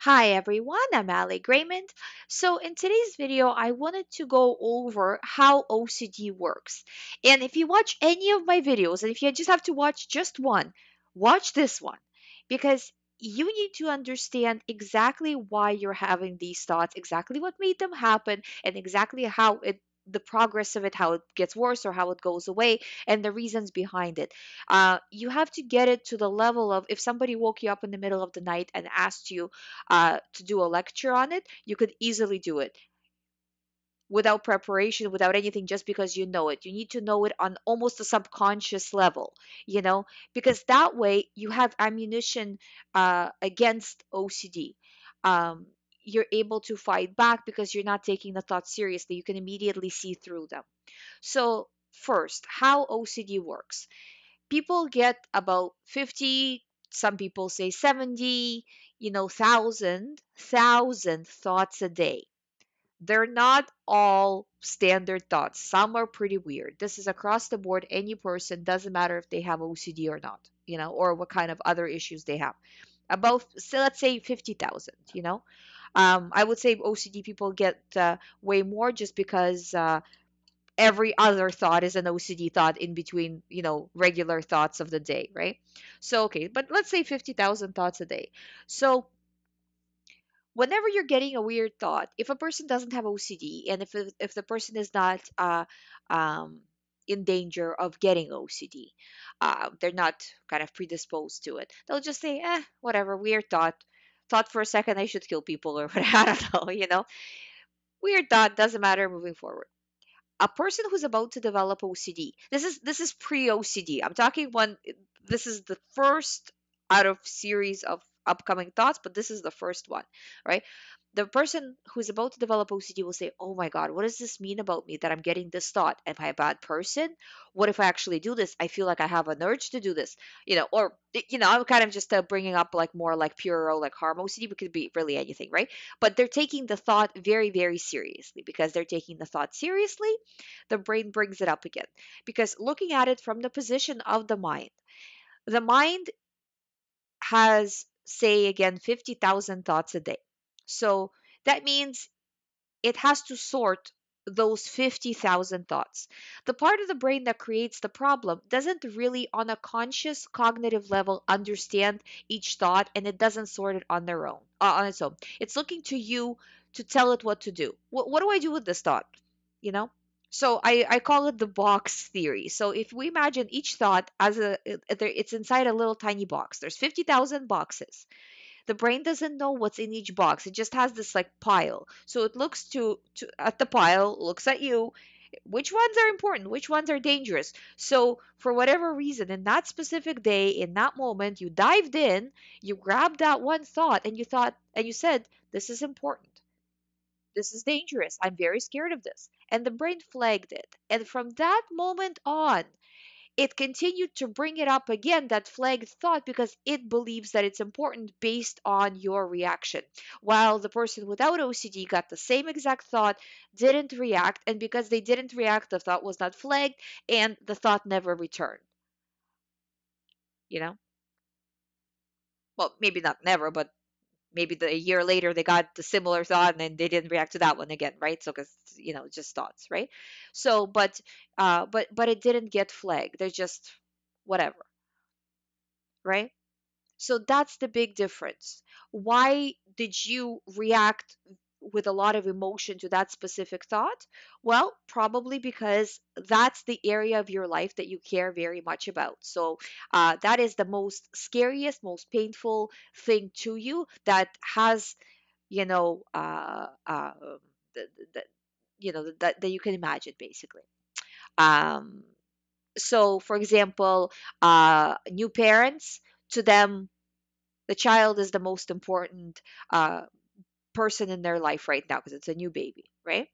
Hi everyone, I'm Ali GREYMOND. So in today's video, I wanted to go over how OCD works. And if you watch any of my videos, and if you just have to watch just one, watch this one because you need to understand exactly why you're having these thoughts, exactly what made them happen, and exactly how the progress of it, how it gets worse or how it goes away, and the reasons behind it. You have to get it to the level of if somebody woke you up in the middle of the night and asked you to do a lecture on it, you could easily do it without preparation, without anything, just because you know it. You need to know it on almost a subconscious level, because that way you have ammunition against OCD. Um, you're able to fight back because you're not taking the thoughts seriously. You can immediately see through them. So, first, how OCD works. People get about 50, some people say 70, thousand thoughts a day. They're not all standard thoughts. Some are pretty weird. This is across the board. Any person, doesn't matter if they have OCD or not, or what kind of other issues they have. About, so let's say 50,000, I would say OCD people get way more just because every other thought is an OCD thought in between, regular thoughts of the day, right? So, okay, but let's say 50,000 thoughts a day. So, whenever you're getting a weird thought, if a person doesn't have OCD and if the person is not um, in danger of getting OCD, they're not kind of predisposed to it. They'll just say, whatever, weird thought. Thought for a second I should kill people or whatever. I don't know, Weird thought, doesn't matter moving forward. A person who's about to develop OCD. This is pre-OCD. I'm talking one. This is the first out of series of upcoming thoughts, but this is the first one, right? The person who's about to develop OCD will say, "Oh my God, what does this mean about me that I'm getting this thought? Am I a bad person? What if I actually do this? I feel like I have an urge to do this, or I'm kind of just bringing up like more like pure or like harm OCD, but it could be really anything, right? But they're taking the thought very, very seriously. Because they're taking the thought seriously, the brain brings it up again. Because looking at it from the position of the mind has, say again, 50,000 thoughts a day. So that means it has to sort those 50,000 thoughts. The part of the brain that creates the problem doesn't really, on a conscious cognitive level, understand each thought, and it doesn't sort it on their own, on its own. It's looking to you to tell it what to do. What do I do with this thought? You know? So I call it the box theory. So if we imagine each thought as it's inside a little tiny box. There's 50,000 boxes. The brain doesn't know what's in each box. It just has this like pile. So it looks to at the pile, looks at you. Which ones are important? Which ones are dangerous? So for whatever reason, in that specific day, in that moment, you dived in, you grabbed that one thought, and you said, "This is important. This is dangerous. I'm very scared of this." And the brain flagged it. And from that moment on, it continued to bring it up again, that flagged thought, because it believes that it's important based on your reaction. While the person without OCD got the same exact thought, didn't react, and because they didn't react, the thought was not flagged, and the thought never returned. You know? Well, maybe not never, but maybe a year later they got the similar thought and then they didn't react to that one again, right? So because just thoughts, right? So but it didn't get flagged. They're just whatever, right? So that's the big difference. Why did you react with a lot of emotion to that specific thought? Well, probably because that's the area of your life that you care very much about. So that is the most scariest, most painful thing to you that has, you know, the, the, that you can imagine, basically. Um, so, for example, new parents, to them, the child is the most important uh, person in their life right now because it's a new baby, right?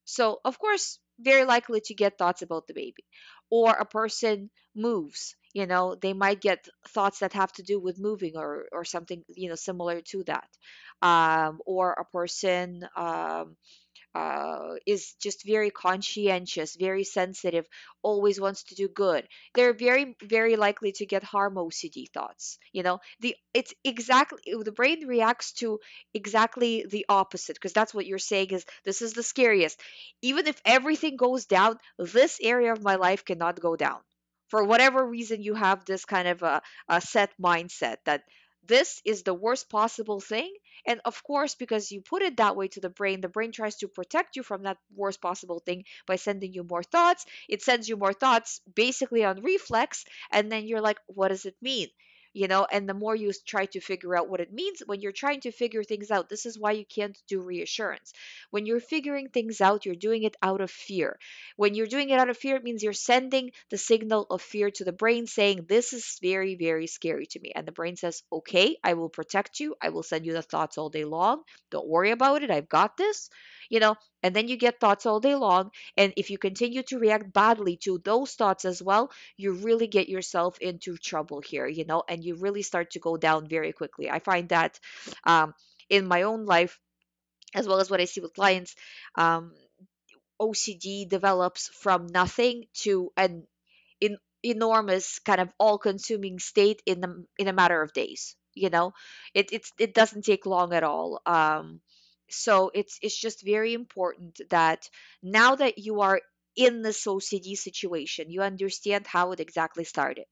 So, of course, very likely to get thoughts about the baby. Or a person moves, they might get thoughts that have to do with moving or something, similar to that. Or a person is just very conscientious, very sensitive, always wants to do good, they're very, very likely to get harm OCD thoughts. It's exactly, the brain reacts to exactly the opposite, because that's what you're saying is this is the scariest. Even if everything goes down, this area of my life cannot go down. For whatever reason, you have this kind of a set mindset that this is the worst possible thing. And of course, because you put it that way to the brain tries to protect you from that worst possible thing by sending you more thoughts. It sends you more thoughts basically on reflex. And then you're like, what does it mean? And the more you try to figure out what it means, when you're trying to figure things out, this is why you can't do reassurance. When you're figuring things out, you're doing it out of fear. When you're doing it out of fear, it means you're sending the signal of fear to the brain saying, this is very, very scary to me. And the brain says, okay, I will protect you. I will send you the thoughts all day long. Don't worry about it. I've got this. You know, and then you get thoughts all day long. And if you continue to react badly to those thoughts as well, you really get yourself into trouble here, and you really start to go down very quickly. I find that um, in my own life, as well as what I see with clients. Um, OCD develops from nothing to an enormous kind of all-consuming state in a matter of days. It doesn't take long at all. So it's just very important that now that you are in this OCD situation, you understand how it exactly started.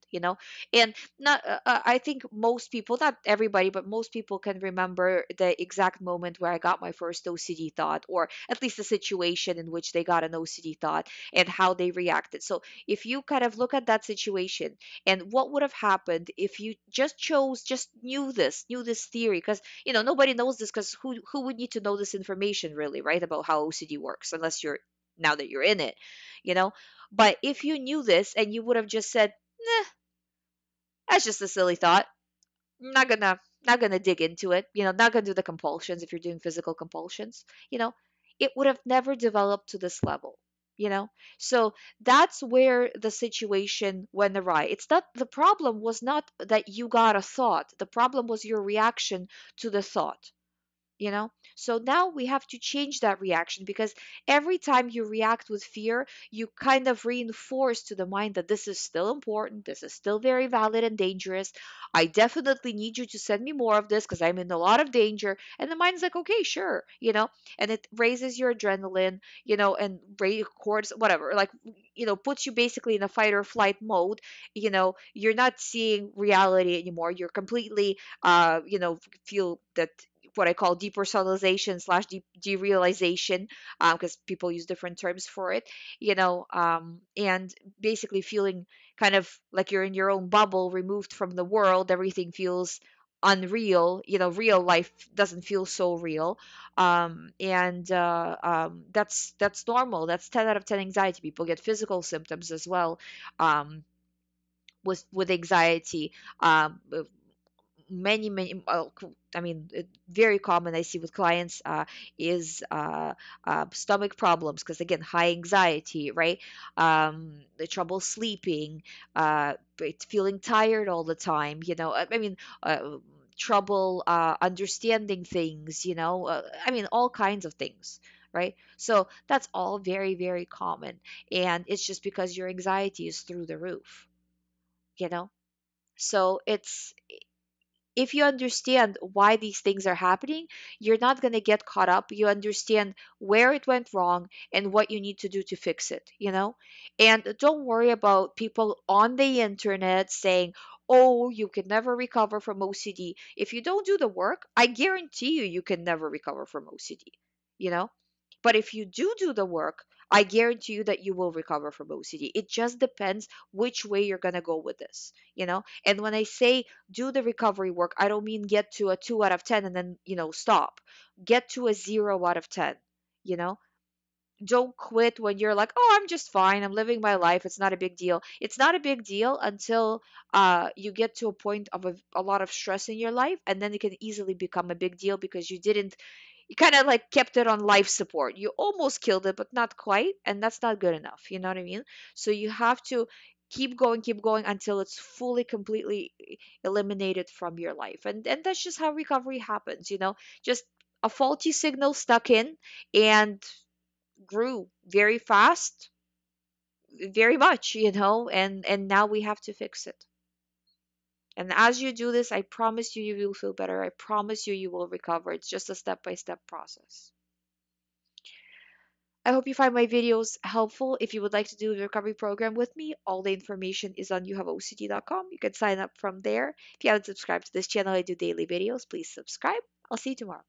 And not I think most people, not everybody, but most people can remember the exact moment where I got my first OCD thought, or at least the situation in which they got an OCD thought and how they reacted. So if you kind of look at that situation and what would have happened if you just knew this theory, because nobody knows this, because who would need to know this information really, right, about how OCD works, unless you're now that you're in it, you know but if you knew this and you would have just said, nah, that's just a silly thought, not gonna dig into it, not gonna do the compulsions. If you're doing physical compulsions, you know it would have never developed to this level. you know so that's where the situation went awry. It's not, the problem was not that you got a thought, the problem was your reaction to the thought. So now we have to change that reaction, because every time you react with fear, you kind of reinforce to the mind that this is still important, this is still very valid and dangerous. I definitely need you to send me more of this because I'm in a lot of danger. And the mind's like, okay, sure. And it raises your adrenaline, and records whatever, like, puts you basically in a fight or flight mode. You're not seeing reality anymore. You're completely feel that, what I call depersonalization slash derealization, because people use different terms for it, and basically feeling kind of like you're in your own bubble, removed from the world. Everything feels unreal. Real life doesn't feel so real. And that's normal. That's 10 out of 10 anxiety. People get physical symptoms as well, with anxiety. Many I mean, very common I see with clients, is stomach problems, because again, high anxiety, right? The trouble sleeping, it's feeling tired all the time, I mean, trouble understanding things, I mean, all kinds of things, right? So that's all very, very common, and it's just because your anxiety is through the roof, you know so it's if you understand why these things are happening, you're not going to get caught up. You understand where it went wrong and what you need to do to fix it, And don't worry about people on the internet saying, oh, you can never recover from OCD. If you don't do the work, I guarantee you can never recover from OCD, you know? But if you do the work, I guarantee you that you will recover from OCD. It just depends which way you're going to go with this, And when I say do the recovery work, I don't mean get to a 2 out of 10 and then, stop. Get to a 0 out of 10, you know? Don't quit when you're like, oh, I'm just fine. I'm living my life. It's not a big deal. It's not a big deal until you get to a point of a lot of stress in your life. And then it can easily become a big deal because you kind of like kept it on life support. You almost killed it, but not quite. And that's not good enough. You know what I mean? So you have to keep going until it's fully, completely eliminated from your life. And that's just how recovery happens, Just a faulty signal stuck in, and grew very fast, very much, and now we have to fix it. And as you do this, I promise you, you will feel better. I promise you, you will recover. It's just a step-by-step process. I hope you find my videos helpful. If you would like to do the recovery program with me, all the information is on youhaveocd.com. You can sign up from there. If you haven't subscribed to this channel, I do daily videos. Please subscribe. I'll see you tomorrow.